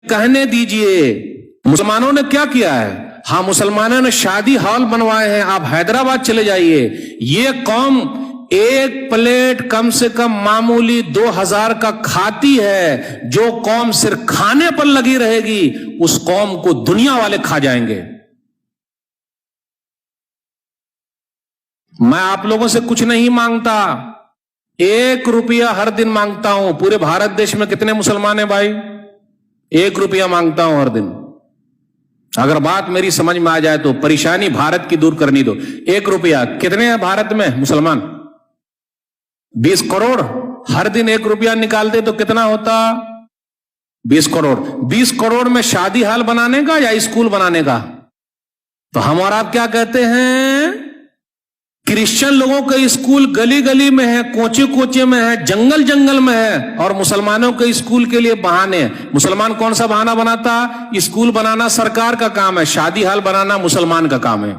کہنے دیجئے مسلمانوں نے کیا کیا ہے. ہاں مسلمانوں نے شادی ہال بنوائے ہیں. آپ حیدرآباد چلے جائیے, یہ قوم ایک پلیٹ کم سے کم معمولی 2000 کا کھاتی ہے. جو قوم صرف کھانے پر لگی رہے گی اس قوم کو دنیا والے کھا جائیں گے. میں آپ لوگوں سے کچھ نہیں مانگتا, 1 روپیہ ہر دن مانگتا ہوں. پورے بھارت دیش میں کتنے مسلمان ہیں بھائی؟ 1 روپیہ مانگتا ہوں ہر دن. اگر بات میری سمجھ میں آ جائے تو پریشانی بھارت کی دور کرنی دو. 1 روپیہ کتنے ہیں بھارت میں مسلمان؟ 20 کروڑ. ہر دن 1 روپیہ نکالتے تو کتنا ہوتا؟ 20 کروڑ. 20 کروڑ میں شادی ہال بنانے کا یا اسکول بنانے کا؟ تو ہم اور آپ کیا کہتے ہیں؟ کرسچن لوگوں کے اسکول گلی گلی میں ہے, کوچے کوچے میں ہے, جنگل جنگل میں ہے, اور مسلمانوں کے اسکول کے لیے بہانے. مسلمان کون سا بہانہ بناتا؟ اسکول بنانا سرکار کا کام ہے, شادی ہال بنانا مسلمان کا کام ہے.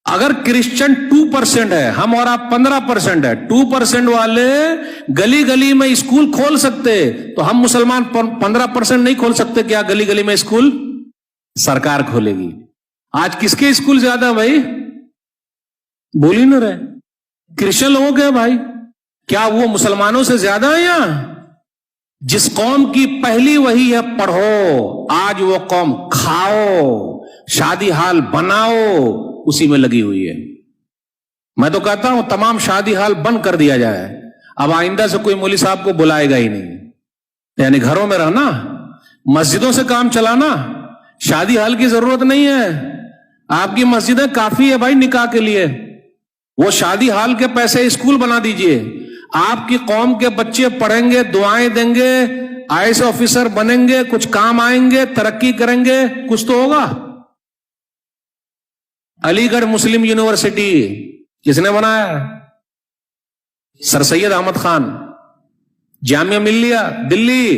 اگر کرسچن 2% ہے, ہم اور آپ 15% ہے, 2% والے گلی گلی میں اسکول کھول سکتے, تو ہم مسلمان 15% نہیں کھول سکتے کیا گلی گلی میں اسکول؟ سرکار کھولے گی. آج کس کے اسکول زیادہ ہے بھائی؟ بول ہی نہ رہے. کرسچن لوگوں کے بھائی, کیا وہ مسلمانوں سے زیادہ ہیں؟ یا جس قوم کی پہلی وہی ہے پڑھو, آج وہ قوم کھاؤ, شادی ہال بناؤ, اسی میں لگی ہوئی ہے. میں تو کہتا ہوں تمام شادی ہال بند کر دیا جائے. اب آئندہ سے کوئی مولوی صاحب کو بلائے گا ہی نہیں. یعنی گھروں میں رہنا, مسجدوں سے کام چلانا, شادی ہال کی ضرورت نہیں ہے. آپ کی مسجدیں کافی ہے بھائی نکاح کے لیے. وہ شادی ہال کے پیسے اسکول بنا دیجئے. آپ کی قوم کے بچے پڑھیں گے, دعائیں دیں گے, IAS آفیسر بنیں گے, کچھ کام آئیں گے, ترقی کریں گے, کچھ تو ہوگا. علی گڑھ مسلم یونیورسٹی کس نے بنایا؟ سر سید احمد خان. جامعہ ملیہ دلی,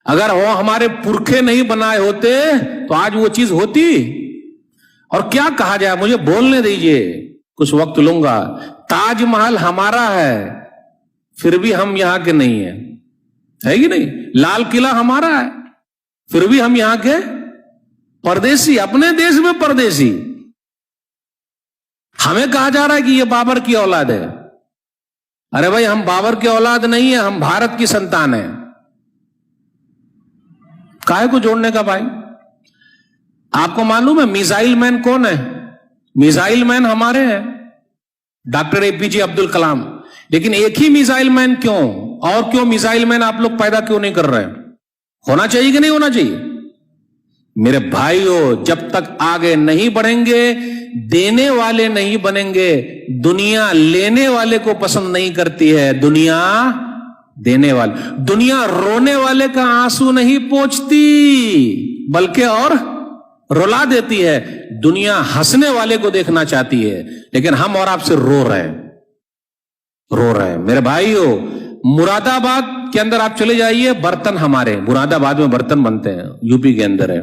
اگر وہ ہمارے پرکھے نہیں بنائے ہوتے تو آج وہ چیز ہوتی. اور کیا کہا جائے, مجھے بولنے دیجئے, کچھ وقت لوں گا. تاج محل ہمارا ہے پھر بھی ہم یہاں کے نہیں ہیں, ہے کہ نہیں؟ لال قلعہ ہمارا ہے پھر بھی ہم یہاں کے پردیسی, اپنے دیش میں پردیسی. ہمیں کہا جا رہا ہے کہ یہ بابر کی اولاد ہے. ارے بھائی ہم بابر کی اولاد نہیں ہیں, ہم بھارت کی سنتان ہیں. کائے کو جوڑنے کا بھائی؟ آپ کو معلوم ہے میزائل مین کون ہے؟ میزائل مین ہمارے ہیں, ڈاکٹر APJ عبد الکلام. لیکن ایک ہی میزائل مین کیوں, اور کیوں میزائل مین آپ لوگ پیدا کیوں نہیں کر رہے؟ ہونا چاہیے کہ نہیں ہونا چاہیے؟ میرے بھائیوں, جب تک آگے نہیں بڑھیں گے, دینے والے نہیں بنیں گے. دنیا لینے والے کو پسند نہیں کرتی ہے, دنیا دینے والے. دنیا رونے والے کا آنسو نہیں پوچھتی بلکہ اور رلا دیتی ہے. دنیا ہنسنے والے کو دیکھنا چاہتی ہے, لیکن ہم اور آپ سے رو رہے ہیں. میرے بھائیوں, مراد آباد کے اندر آپ چلے جائیے, برتن ہمارے مراد آباد میں برتن بنتے ہیں, UP کے اندر ہے.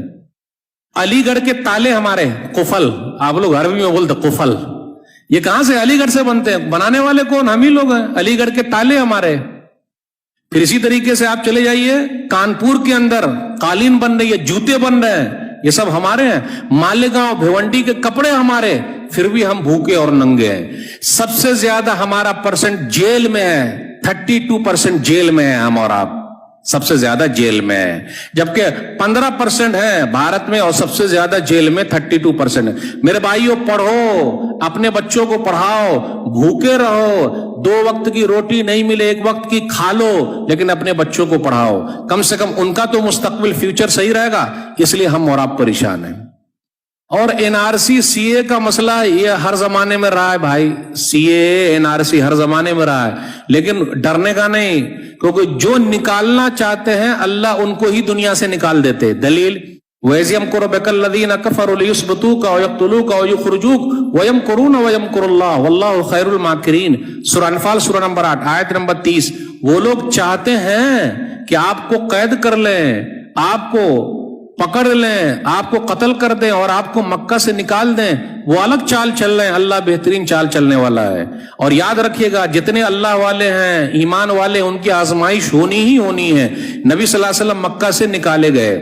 علی گڑھ کے تالے ہمارے, قفل, آپ لوگ عربی میں بولتے قفل, یہ کہاں سے؟ علی گڑھ سے بنتے ہیں. بنانے والے کون؟ ہم ہی لوگ ہیں. علی گڑھ کے تالے ہمارے. پھر اسی طریقے سے آپ چلے جائیے, کانپور کے اندر قالین بن رہی ہے, جوتے بن رہے ہیں, یہ سب ہمارے ہیں. مالیگاؤں بھیونڈی کے کپڑے ہمارے, پھر بھی ہم بھوکے اور ننگے ہیں. سب سے زیادہ ہمارا پرسنٹ جیل میں ہے, 32% جیل میں ہے ہم اور آپ, سب سے زیادہ جیل میں ہے. جبکہ 15% ہے بھارت میں, اور سب سے زیادہ جیل میں 32% ہے. میرے بھائیوں, پڑھو, اپنے بچوں کو پڑھاؤ, بھوکے رہو, 2 وقت کی روٹی نہیں ملے 1 وقت کی کھا لو, لیکن اپنے بچوں کو پڑھاؤ. کم سے کم ان کا تو مستقبل فیوچر صحیح رہے گا. اس لیے ہم اور آپ پریشان ہیں. اور NRC CA کا مسئلہ یہ ہر زمانے میں رہا ہے بھائی. CA NRC ہر زمانے میں رہا ہے, لیکن ڈرنے کا نہیں, کیونکہ جو نکالنا چاہتے ہیں اللہ ان کو ہی دنیا سے نکال دیتے. دلیل وَإِذْ يَمْكُرُ بِكَ الَّذِينَ كَفَرُوا لِيُثْبِتُوكَ أَوْ يَقْتُلُوكَ أَوْ يُخْرِجُوكَ وَيَمْكُرُونَ وَيَمْكُرُ اللَّهُ وَاللَّهُ خَيْرُ الْمَاكِرِينَ. سورہ انفال سورہ نمبر 8 آیت نمبر 30. وہ لوگ چاہتے ہیں کہ آپ کو قید کر لیں, آپ کو پکڑ لیں, آپ کو قتل کر دیں اور آپ کو مکہ سے نکال دیں, وہ الگ چال چل رہے ہیں. اللہ بہترین چال چلنے والا ہے. اور یاد رکھیے گا, جتنے اللہ والے ہیں, ایمان والے, ان کی آزمائش ہونی ہی ہونی ہے. نبی صلی اللہ علیہ وسلم مکہ سے نکالے گئے,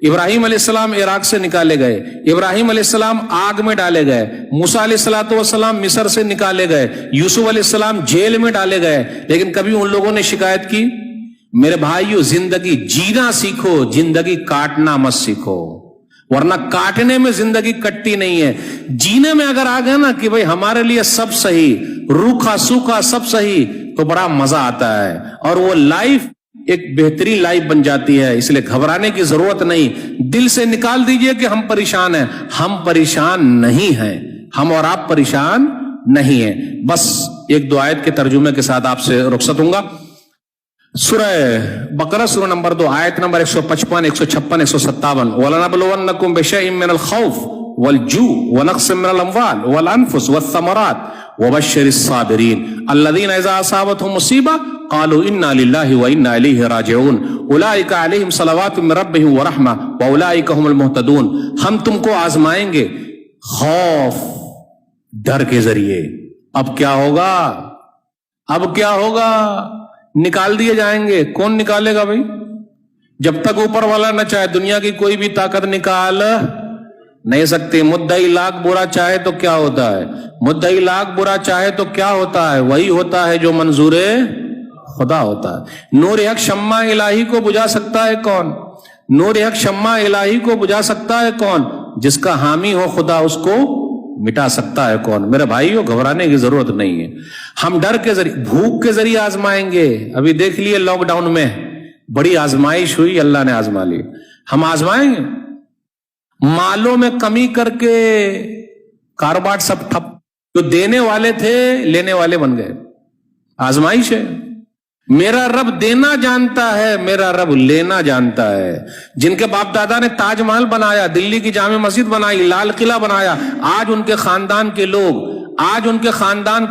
ابراہیم علیہ السلام عراق سے نکالے گئے, ابراہیم علیہ السلام آگ میں ڈالے گئے, موسیٰ علیہ السلام مصر سے نکالے گئے, یوسف علیہ السلام جیل میں ڈالے گئے. لیکن کبھی ان لوگوں نے شکایت کی؟ میرے بھائیو, زندگی جینا سیکھو, زندگی کاٹنا مت سیکھو, ورنہ کاٹنے میں زندگی کٹتی نہیں ہے. جینے میں اگر آ گئے نا کہ بھئی ہمارے لیے سب صحیح, روکھا سوکھا سب صحیح, تو بڑا مزہ آتا ہے, اور وہ لائف ایک بہترین لائف بن جاتی ہے. اس لیے گھبرانے کی ضرورت نہیں. دل سے نکال دیجئے کہ ہم پریشان ہیں. ہم پریشان نہیں ہیں, ہم اور آپ پریشان نہیں ہیں. بس ایک دو آیت کے ترجمے کے ساتھ آپ سے رخصت ہوں گا. سورہ بقرہ سورہ نمبر 2 آیت نمبر 155, 156, 157. وَلَنَبْلُوَنَّكُمْ بِشَيْءٍ مِّنَ الْخَوْفِ وَالْجُوعِ وَنَقْصٍ مِّنَ الْأَمْوَالِ وَالْأَنفُسِ وَالثَّمَرَاتِ وَبَشِّرِ الصَّابِرِينَ الَّذِينَ إِذَا أَصَابَتْهُمْ مُصِيبَةٌ قَالُوا إِنَّا لِلَّهِ وَإِنَّا إِلَيْهِ رَاجِعُونَ أُولَٰئِكَ عَلَيْهِمْ صَلَوَاتٌ مِّن رَّبِّهِمْ وَرَحْمَةٌ وَأُولَٰئِكَ هُمُ الْمُهْتَدُونَ. ہم تم کو آزمائیں گے خوف ڈر کے ذریعے. اب کیا ہوگا؟ اب کیا ہوگا؟ نکال دیے جائیں گے. کون نکالے گا بھائی؟ جب تک اوپر والا نہ چاہے دنیا کی کوئی بھی طاقت نکال نہیں سکتی. مدعی لاکھ برا چاہے تو کیا ہوتا ہے؟ مدعی لاکھ برا چاہے تو کیا ہوتا ہے؟ وہی ہوتا ہے جو منظور خدا ہوتا ہے. نور حق شمع الہی کو بجھا سکتا ہے کون؟ نور حق شمع الہی کو بجھا سکتا ہے کون؟ جس کا حامی ہو خدا, اس کو مٹا سکتا ہے کون؟ میرے بھائیو, گھبرانے کی ضرورت نہیں ہے. ہم ڈر کے ذریعے, بھوک کے ذریعے آزمائیں گے. ابھی دیکھ لیے لاک ڈاؤن میں بڑی آزمائش ہوئی, اللہ نے آزما لی. ہم آزمائیں گے. مالوں میں کمی کر کے کاروبار سب ٹھپ. جو دینے والے تھے لینے والے بن گئے. آزمائش ہے. میرا رب دینا جانتا ہے, میرا رب لینا جانتا ہے. جن کے باپ دادا نے تاج محل بنایا, دلی کی جامع مسجد بنائی, لال قلعہ بنایا, آج ان کے خاندان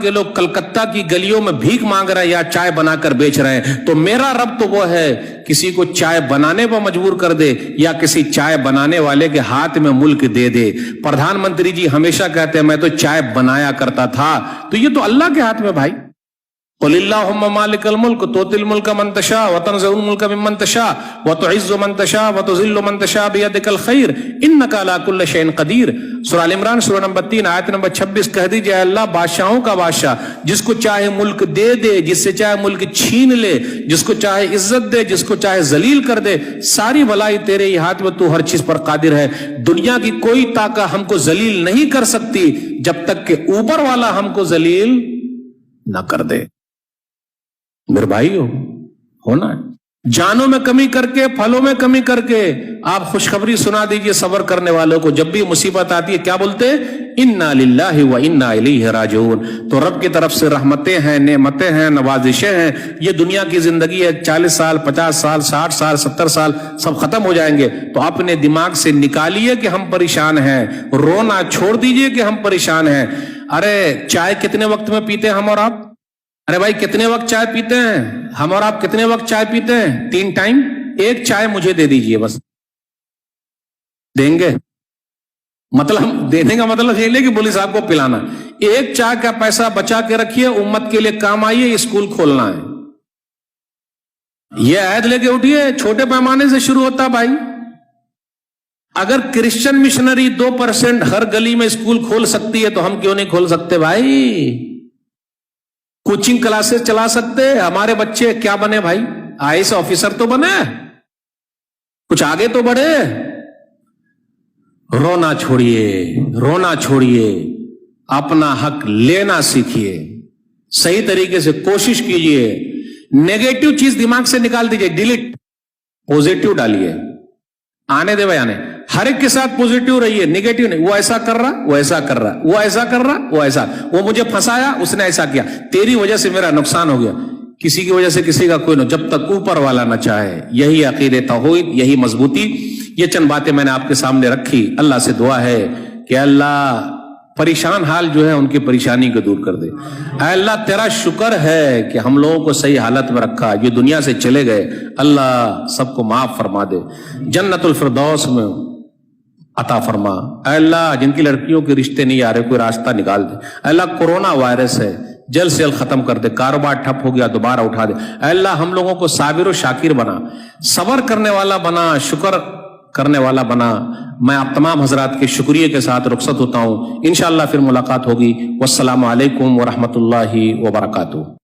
کے لوگ کلکتہ کی گلیوں میں بھیک مانگ رہے ہیں یا چائے بنا کر بیچ رہے ہیں. تو میرا رب تو وہ ہے کسی کو چائے بنانے پر مجبور کر دے یا کسی چائے بنانے والے کے ہاتھ میں ملک دے دے. پردھان منتری جی ہمیشہ کہتے ہیں میں تو چائے بنایا کرتا تھا. تو یہ تو اللہ کے ہاتھ میں بھائی. قل اللہم مالک الملک تؤتی الملک من تشاء وتنزع الملک ممن تشاء وتعز من تشاء وتذل من تشاء بیدک الخیر انک علی کل شیء قدیر. سورہ ال عمران سورہ نمبر 3 آیت نمبر 26. کہہ دیجئے اللہ بادشاہوں کا بادشاہ, جس کو چاہے ملک دے دے, جس سے چاہے ملک چھین لے, جس کو چاہے عزت دے, جس کو چاہے ذلیل کر دے. ساری بھلائی تیرے ہی ہاتھ میں, تو ہر چیز پر قادر ہے. دنیا کی کوئی طاقت ہم کو ذلیل نہیں کر سکتی جب تک کہ اوپر والا ہم کو ذلیل نہ کر دے. میرے بھائی ہونا ہے. جانوں میں کمی کر کے, پھلوں میں کمی کر کے آپ خوشخبری سنا دیجئے صبر کرنے والوں کو. جب بھی مصیبت آتی ہے کیا بولتے؟ انا للہ و انا الیہ راجعون. تو رب کی طرف سے رحمتیں ہیں, نعمتیں ہیں, نوازشیں ہیں. یہ دنیا کی زندگی ہے, 40 سال 50 سال 60 سال 70 سال سب ختم ہو جائیں گے. تو اپنے دماغ سے نکالیے کہ ہم پریشان ہیں, رونا چھوڑ دیجئے کہ ہم پریشان ہیں. ارے چائے کتنے وقت میں پیتے ہیں ہم اور آپ؟ ارے بھائی کتنے وقت چائے پیتے ہیں ہم اور آپ؟ کتنے وقت چائے پیتے ہیں؟ 3 ٹائم. ایک چائے مجھے دے دیجئے بس. دیں گے؟ مطلب دینے کا مطلب یہ نہیں کہ پولیس آپ کو پلانا. ایک چائے کا پیسہ بچا کے رکھیے, امت کے لیے کام آئیے, اسکول کھولنا ہے. یہ عہد لے کے اٹھیے. چھوٹے پیمانے سے شروع ہوتا بھائی. اگر کرسچن مشنری 2% ہر گلی میں اسکول کھول سکتی ہے تو ہم کیوں نہیں کھول سکتے بھائی؟ کوچنگ کلاسز چلا سکتے. ہمارے بچے کیا بنے بھائی؟ IAS آفیسر تو بنے, کچھ آگے تو بڑھے. رونا چھوڑیے, رونا چھوڑیے, اپنا حق لینا سیکھیے. صحیح طریقے سے کوشش کیجیے. نیگیٹو چیز دماغ سے نکال دیجیے, ڈیلیٹ. پوزیٹو ڈالیے. آنے دے بھائی آنے. ہر ایک کے ساتھ پوزیٹو رہیے, نیگیٹو نہیں. وہ ایسا کر رہا, وہ ایسا کر رہا, وہ ایسا کر رہا, وہ ایسا, وہ مجھے پھنسایا, اس نے ایسا کیا, تیری وجہ سے میرا نقصان ہو گیا. کسی کی وجہ سے کسی کا کوئی نہ, جب تک اوپر والا نہ چاہے. یہی عقیدہ توحید, یہی مضبوطی. یہ چند باتیں میں نے آپ کے سامنے رکھی. اللہ سے دعا ہے کہ اللہ پریشان حال جو ہے ان کی پریشانی کو دور کر دے. اے اللہ تیرا شکر ہے کہ ہم لوگوں کو صحیح حالت میں رکھا. جو دنیا سے چلے گئے اللہ سب کو معاف فرما دے, جنت الفردوس میں عطا فرما. اے اللہ جن کی لڑکیوں کے رشتے نہیں آ رہے کوئی راستہ نکال دے. اے اللہ کورونا وائرس ہے جلد سے جلد ختم کر دے. کاروبار ٹھپ ہو گیا دوبارہ اٹھا دے. اے اللہ ہم لوگوں کو صابر و شاکر بنا, صبر کرنے والا بنا, شکر کرنے والا بنا. میں آپ تمام حضرات کے شکریہ کے ساتھ رخصت ہوتا ہوں. انشاءاللہ پھر ملاقات ہوگی. والسلام علیکم ورحمۃ اللہ وبرکاتہ.